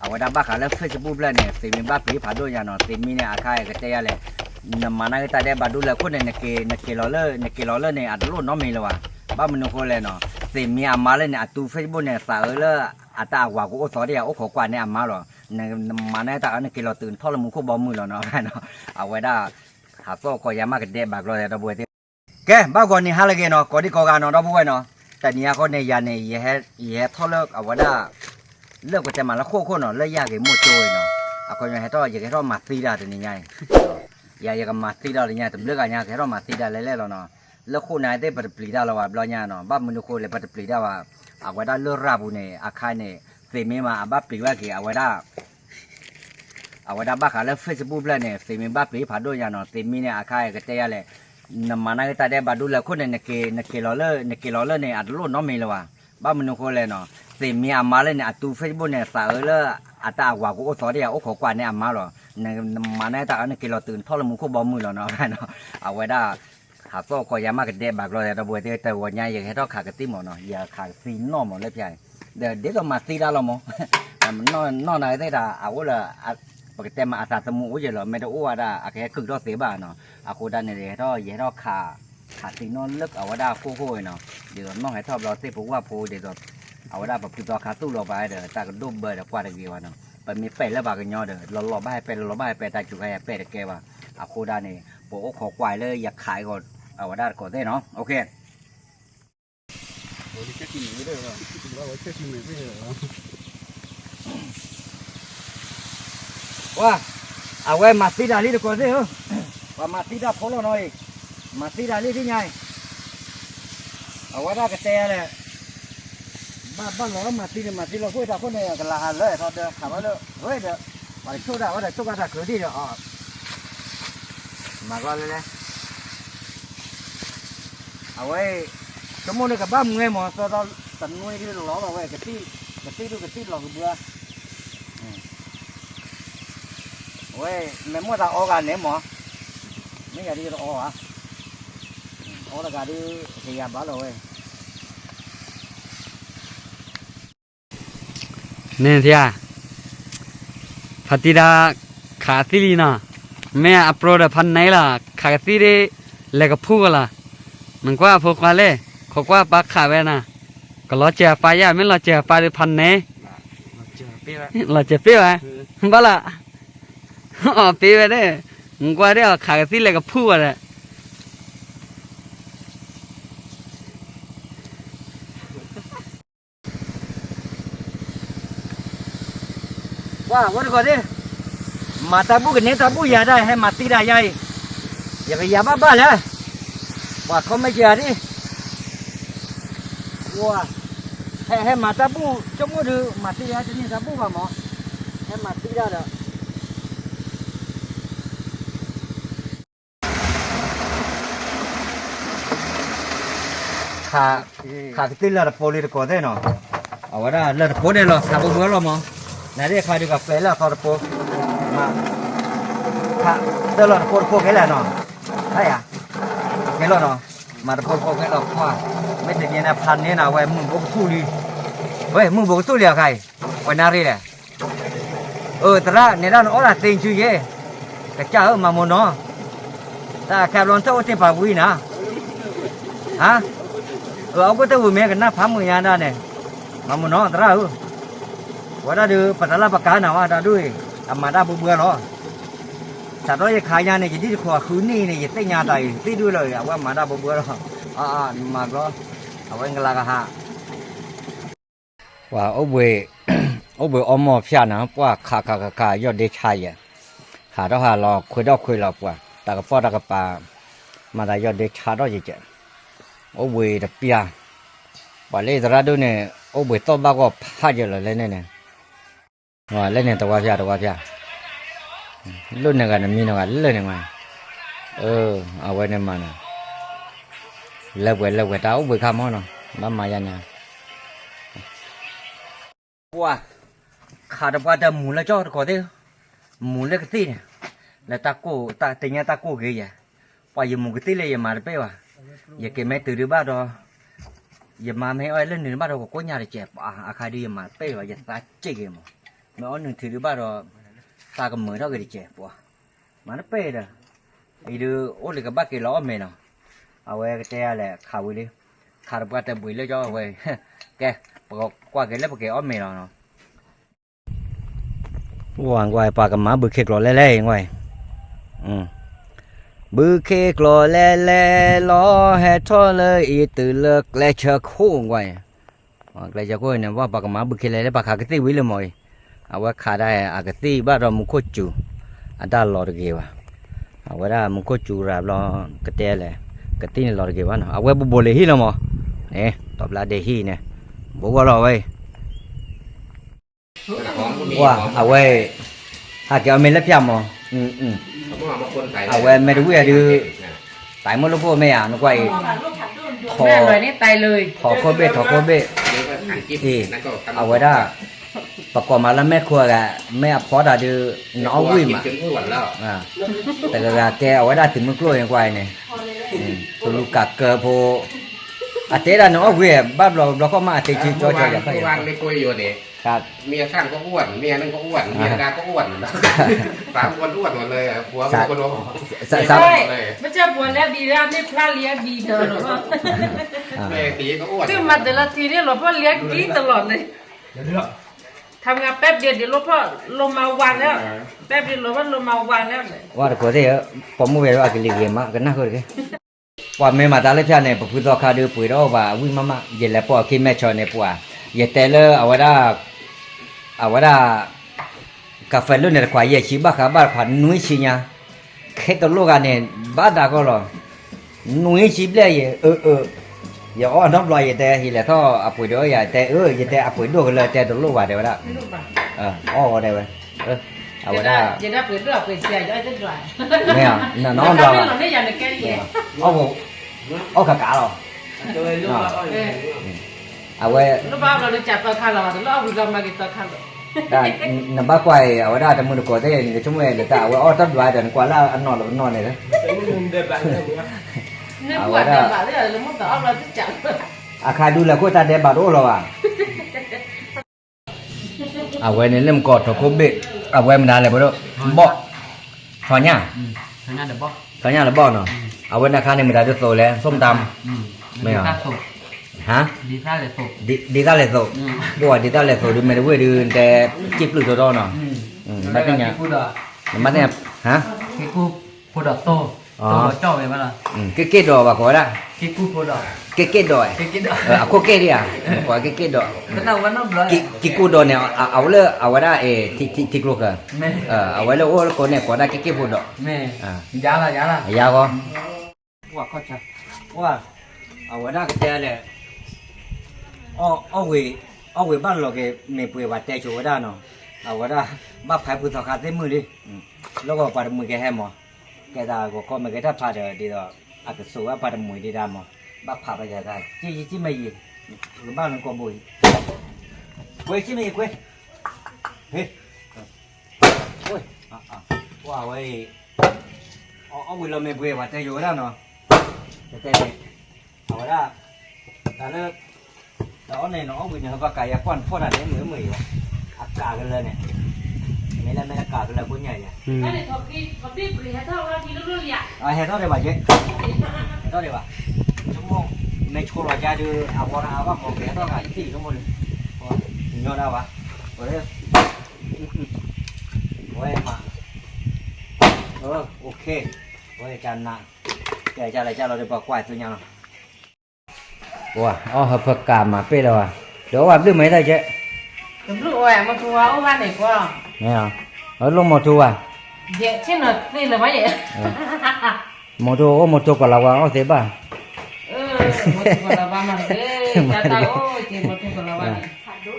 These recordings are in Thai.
เอาไว้ด้านบ้านเขาแล้วเฟซบุ๊กแล้วเนี่ยสิ่งมีบ้านผีผ่าด้วยอย่างเนาะสิ่งมีเนี่ยอาคายก็เตะเลยนำมาในตาได้บ้านดูแลคนเนี่ยนักเกล้อเลยเนี่ยอาจจะรู้น้องมีเลยว่ะบ้านมันนึกว่าเลยเนาะสิ่งมีอามาเลยเนี่ยตูเฟซบุ๊กเนี่ยสาวเลยอาตาว่ากูสอนเดียวโอ้ขอกว่าเนี่ยอามาหรอเนี่ยมาในตาเนี่ยเกล้อตื่นท่อละมุนคู่บอมือหรอเนาะเอาไว้ได้หาโซ่ก็ยามาก็เด็บบักเลยเราบวยที่แกบ้านก่อนนี่ฮาเลยเนาะก่อนที่ก่อการเนาะเราบวยเนาะแต่เนี่ยเขาเนี่ยยาเนี่ยแย่ท่อเลิกเอาไว้ได้เลิกก็จะมาแล้วโค้เนาะเลิกยากเกี่ยมั่วโจยเนาะเอาคนยังให้ท่ออยากให้ท่อมาซีได้ตัวนี้ไงอยากมาซีได้เลยเนี่ยแต่เลิกอะไรเนี่ยให้ท่อมาซีได้เล่ๆแล้วเนาะแล้วคนไหนได้ปัตตปลีได้แล้วว่าบล้อเนี่ยเนาะบ้านมันโคเลยปัตตปลีได้ว่าเอาไว้ได้เลิกราบุเนี่ยอาคายเนี่ยเสมีมาบ้านปลีว่าเกี่ยเอาไว้ได้บ้านเขาแล้วเฟซบุ๊กแล้วเนี่ยเสมีบ้านปลีผ่าด้วยอย่างเนาะเสมีเนี่ยอาคายก็เตะเลยนำมาในตาได้บ้านดูแลคนเนี่ยนักเกล้อเลยเนี่ยอาจจะรู้น้องมีเลยว่ะบ้านมันโคเลยเนาะสิ่งมีอามาเลยเนี่ยตูเฟซบุ๊กเนี่ยสาวเลยอาตาว่ากูสอนเดียวโอ้ขอกว่าเนี่ยอามาหรอเนี่ยมาในตาเนี่ยกิโลตื่นท่อละมุนคู่บอมือหรอเนาะเอาไว้ได้หาโซ่ก็ยามากันเด็บบักเลยเราบวยแต่วันนี้อยากให้เราขากระติหมดเนาะอย่าขาซีนอหมดเลยพี่ใหญ่เดี๋ยวเรามาซีได้เราหมดมันนอนไหนได้ด่าเอาละปกติมาอาสาสมุยเหรอไม่ได้อ้วนด่าอาแค่คึกเราเสียบ้านเนาะอาคูดันเนี่ยให้เราอย่าให้เราขาซีนอนลึกเอาไว้ได้คู่ๆเนาะเดี๋ยวน้องให้ชอบเราเสียผมว่าพูเดี๋ยวเอาได้แบบคือตัวขาสู้เราไปเด้อตากระดุมเบอร์เดี๋ยวกว่าตะกี้วันเนาะไปมีเป็ดแล้วบากันย่อเด้อเราบ้าเป็ดตาจุกให้เป็ดแกว่าเอาโคด้านนี่โปะขอควายเลยอยากขายก่อนเอาได้ก่อนได้เนาะโอเคว่าเอาไว้มาซีดาลีดีกว่าสิเหรอว่ามาซีดาพอแล้วหน่อยมาซีดาลีที่ไงเอาไว้ได้กระเตะเลยบ้านเรามาตีเราคุยกับคนเนี่ยกันละหันเลยเขาเดินขับมาเลยเฮ้ยเดี๋ยวไปช่วยได้ว่าได้ช่วยกันได้คือที่เดี๋ยวมาก็เลยเอาไว้สมมติกับบ้านมึงไงหมอตอนตันนุ้ยที่เราเอาไว้กระตี้เราเบื่อเว้ยแม่มั่วตาออกกันเนี่ยหมอไม่อยากที่เราออกอ่ะออกแล้วก็ดีพยายามบ้าเลยเนี่ยที่พัติดาขาสิลีน่ะแม่อัปโหลดพันไหนล่ะขาสิเรเล็กพูกล่ะมันก็พวกว่าเลยเขาก็ปักขาไว้น่ะก็รอเจ้าไปย่าไม่รอเจ้าไปพันไหนรอเจ้าเปี้ยไว้บ้าละอ๋อเปี้ยไว้เด้มันก็เรียกขาสิเล็กพูกอะไรว่าวันก่อนดิมาตาบุกันเนี่ยตาบุยาได้ให้มาตีได้ยัยอย่าไปยาบ้าเลยว่าเขาไม่เจอดิว่าให้มาตาบุจมูกดูมาตีได้จะนี่ตาบุว่าหมอให้มาตีได้เด้อขาตีเลยโปลีก็ได้เนาะเอาว่าได้เลยโปได้หรอสาบุเมื่อหรอหมอนั่นเรียกใครดูกับเฟลแล้วเขาจะโปมาค่ะเดี๋ยวเราจะโปแค่แล้วเนาะใช่อ่ะแค่แล้วเนาะมาจะโปแค่แล้วว่าไม่ถึงเนี่ยนะพันเนี่ยนะไว้มึงบอกสู้ดิเว้ยมึงบอกสู้เดียวใครไว้นารีเลยแต่ละเนี่ยด้านอ๋อละเต็งชื่อเย่แต่เจ้ามาโมโนแต่แค่ลอนเท่าที่ป่าวุ้ยนะฮะเอาก็ต้องวิ่งกันนะพัมมือยาด้านเนี่ยมาโมโนแต่ละว่าได้ดูปัตตาลปากกาหนาว่าได้ด้วยอามาได้บุเบื่อหรอแต่ตอนนี้ขายยาเนี่ยจะที่ขวาคืนนี้เนี่ยจะเต้นยาไตที่ดูเลยว่ามาได้บุเบื่อหรอมาก็เอาไว้เงินละกันฮะว่าโอ้เบอมอพิจารณาว่าขายอดเดชายหาเราหาเราคุยเราป่ะแต่ก็พอแต่ก็ป่ามาได้ยอดเดชาเราจะโอ้เบอเปียว่าเลยแต่ละดูเนี่ยโอ้เบอต้นบ้าก็พาเยอะเลยเนี่ยว่าเล่นเนี่ยตัวพี่รุ่นหนึ่งกันมีหนึ่งกันเล่นหนึ่งมาเอาไว้เนี่ยมันเลิกเว้ตาอุ้ยข้ามห้องเนาะบ้านมายันเนี่ยว่าขาดว่าจะหมุนแล้วจ่อก่อนดิหมุนแล้วก็ตีเนี่ยแล้วตาตีเนี่ยตาโก้เกยพอยังหมุนก็ตีเลยยังมาได้ป่ะอย่าเก็บไม่ตื่นบ้านเราอย่ามาไม่อ้อยเล่นหนึ่งบ้านเราก็ก้นยาเลยเจ็บใครดีมาเป้ว่าอย่าตาเจ๊กมั้ง nó nương thử ba rồi ta cầm mới đó cái gì chè bùa mà nó bê rồi đi đưa ôn lại cái bát cái ló mày nàoเอาไว้ก็จะแหละข่าวดิข่าวก็จะบุยเลยจ้าเว้ยแกกว่าแกแล้วพอแกอ้อมไม่รอเนาะว่างไว้ปากกับหมาบึกเขกรอเล่ๆไว้บึกเขกรอเล่ๆล้อแห่ท่อเลยอีตื่นเลิกและเชอคู่ไว้และเชอคู่เนี่ยว่าปากกับหมาบึกเขกเลยปากขากระตี้วิเลยมั้ยเอาไว้ขาได้อากระตี้บ้านเรามุขจูอันด้านรอเกี่ยวเอาไว้ได้มุขจูราบรอกระเตะเลยกระตี้นี่รอเกี่ยวนะเอาไว้บุบเลยฮีละมั้งเนี่ยตบลาเดฮีเนี่ยบุบรอไว้ว่าเอาไว้หากเอาเมล็ดพิมพ์มั้งเอาไว้ไม่รู้อะไรดูตายหมดแล้วพวกแม่อ่ะนึกว่าขอ แม่เลยนี่ตายเลย ขอโคเบะเอาไว้ได้ประกอบมาแล้วแม่ครัวกะแม่พอดาดูน้องวิ่งมาแต่ก็แกเอาไว้ได้ถึงมันกล้วยยังไงเนี่ยตัวลูกกะเกอโพอาเตด้าน้องวิ่งบ้านเราก็มาเตะจีจ่อๆอย่างไร วางในกล้วยอยู่นี่ ครับ เมียข้างก็อ้วนเมียนั่นก็อ้วนเมียดาก็อ้วนสามคนอ้วนหมดเลยผัวคนอ้วน ใช่ไม่ใช่บัวแล้วดีแล้วนี่พระเลี้ยงดีเด้อหรอ แม่ตีก็อ้วน ซึ่งมาแต่ละทีนี่หลวงพ่อเลี้ยงดีตลอดเลยทำงานแป๊บเดียวเดี๋ยวหลวงพ่อลงมาวันแล้วแป๊บเดียวหลวงพ่อลงมาวันแล้ว ว่าแต่ก็ได้ผมไม่รู้ว่ากิเลสมากกันนะคนนี้ว่าไม่มาตาเล็บชาเนี่ยผมตัวขาดูปุ๋ยเราว่าวิ่งมาเย็นแล้วพอคิดแม่ชอนเนี่ยปัวเย็นแต่เลยเอาไว้ได้กาแฟรุ่นเนี่ยควายเยชิบ้าขาบ้าผ่านนุ่ยชิญาแค่ตัวลูกอันเนี่ยบ้าดาก็รอนุ่ยชิบเลยอย่าอ้อนน้ำลอยอย่าแต่หิแหละท่ออปุ๋ยด้วยอย่าแต่อย่าแต่อปุ๋ยด้วยเลยแต่ตัวลูกว่าเดี๋ยวได้อ้อได้ไหมเอาไว้ได้ จะได้เปิดด้วยเปิดเสียจะได้ด้วย เนี่ยน้องเรา เราไม่อยากจะแก้เย่ อ้อกากาหรอเอาไว้ ลูกบ้าเราจับตัวข้าเราแต่เราเอาเรามากินตัวข้าเรา ได้น้ำบ้าควายเอาไว้ได้แต่มือก่อนได้ยังชั่วโมงเดียวแต่เอาไว้อ้อตัดไว้แต่กว่าแล้วอันนอนเลยนะ นี่ปวดเดี๋ยวบ่าเลยเราไม่ต้องเอาเราจะจับ อาคาดูแลก็ตาเดบาโร่หรอวะเอาไว้ในเรื่องกอดถกเบ็ดเอาไว้มันได้เลยบ่รู้บ่ถอนเนี่ย ทางนั้นเดี๋ยวบอก ถอนเนี่ยหรือบ่เนาะเอาไว้ในคาในมันได้ด้วยโซ่แล้วส้มตำไม่เหรอฮะ ดีท่าเลยสุก ดีตาเลยโซ่บ่ว่าดีตาเลยโซ่ดูไม่ได้เว้ยดูแต่จิบหรือตัวเนาะมันเป็นยังมันเนี่ยฮะ cái cu phụ đỏ to cho về mà là เก๊ดอกว่าขอได้ cái cu phụ đỏ เก๊ดอก cái đó เอาโคเก๊ดดิอ่ะขอเก๊ดดอก cái nào vẫn nó rồi กิกูดอกเนี่ยเอาเลยเอาไว้ได้ที่กลุกอ่ะ mẹ เอาไว้แล้วโอ้คนเนี่ยขอได้เก๊พูดดอก mẹ giá là ยาวก็ว่าก็จะว่าเอาไว้ได้ก็จะเลยเอาไว้บ้านเราแกไม่ป่วยว่าแต่ชัวได้เนาะเอาไว้ได้บ้าพายพุทธคาเต็มมือดิแล้วก็ปาดมือแกให้หมอแกได้ก็ไม่แกถ้าพาเดี๋ยวดีต่ออาจจะสู้ว่าปาดมือดีได้หมอบ้าพาไปจะได้จี้ไม่ยินหรือบ้านมันก็บุยเว้ยจี้ไม่ยินเว้ยเฮ้ยโอ้ยว่าไว้เอาไว้เราไม่ป่วยว่าแต่ชัวได้เนาะแต่เอาไว้ได้แต่เลิกแต่อันนี้เนาะเอาไว้เนี่ยว่าไก่ยาป้อนพ่อได้เหมือนวะอากาศกันเลยเนี่ยไม่ได้อากาศกันเลยคนใหญ่เนี่ย ไม่ได้ทอกี้ทอกี้เปลี่ยนเท่าเราที่รู้ๆอย่าง เห็นเท่าไหร่บ้างเจ๊เท่าไหร่บ้างชั่วโมงในชั่วโมงจะดูเอาวันเอาว่าของแกเท่าไหร่ที่ชั่วโมงยอดเอาวะโอ้ยมาโอเคโอ้ยจานน่ะใจจะอะไรจะเราได้บอกควายตัวยังว้าอ๋อเพิ่งกามาเป๊ะแล้วอ่ะเดี๋ยวว่าดื้อไหมได้เจ๊ tụi lúc rồi mà thua ở ban này qua เนี่ยเอาลงมอทัวร์ vậy chứ là đây là mấy vậy มอทัวร์มอทัวร์กับเราเอาเสียบ้าง một thua là ba mà thế cha ta ôi chỉ một thua là ba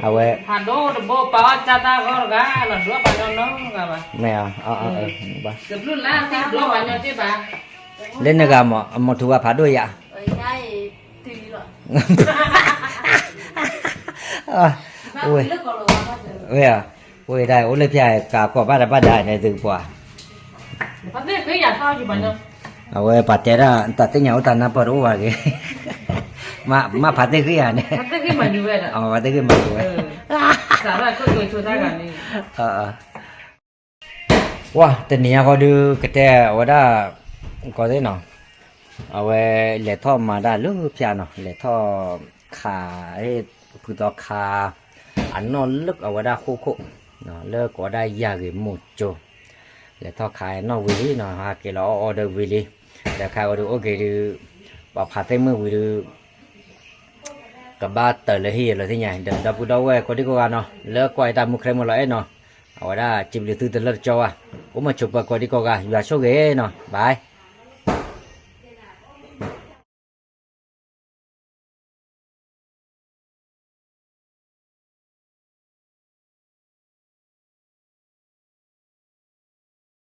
เอาไว้ hà đô được bố bảo cha ta có gà là đứa bà nhau nó gà bà ไม่เอาบ้า tụi lúc lá thì đứa bà nhau chứ bà เล่นนะครับมอทัวร์ผ่าด้วยอ่ะ ได้ทีละ โอ้ย ลึกกว่าเราว่า เว้ยโอ้ยได้โอ้เลยพี่กาบกว่าบ้านได้ในตึกกว่า bà thế cứ nhà sao chứ bà nhau เอาไว้ปัดเจด้าตัดติ้งเหนียวตันน้ำปลารู้ว่าแกมาผัดได้ขึ้นเนี่ย bà thế cứ mà như vậy đó เอาผัดได้ขึ้นมาด้วย ừ สาระก็ตัวชุดได้กันนี่ ว้าแต่เนี่ยก็ดูกระแตว่าได้ก็ได้เนาะเอาไว้เหล็กท่อมาได้ลูกพิจารณาเหล็กท่อขาคือต่อขาอันนอนลึกเอาไว้ได้คู่เนาะเลิกก็ได้ยากหมดโจเหล็กท่อขายนอกวิลีเนาะฮะเกี่ยวกับออเดอร์วิลีเดี๋ยวใครก็ดูโอเคดูว่าพาเต็มมือวิลีกับบ้านเตอร์เลยที่เลยที่ใหญ่เดินดับกูดาวเว้ยคนที่กูกันเนาะเลิกก็ไอ้ตามมุขเรมเลยเนาะเอาไว้ได้จิบเหลือตื้อเตลอดจ้าอ่ะผมมาจุบกับคนที่กูกันอย่าโชคเอ๋เนาะบาย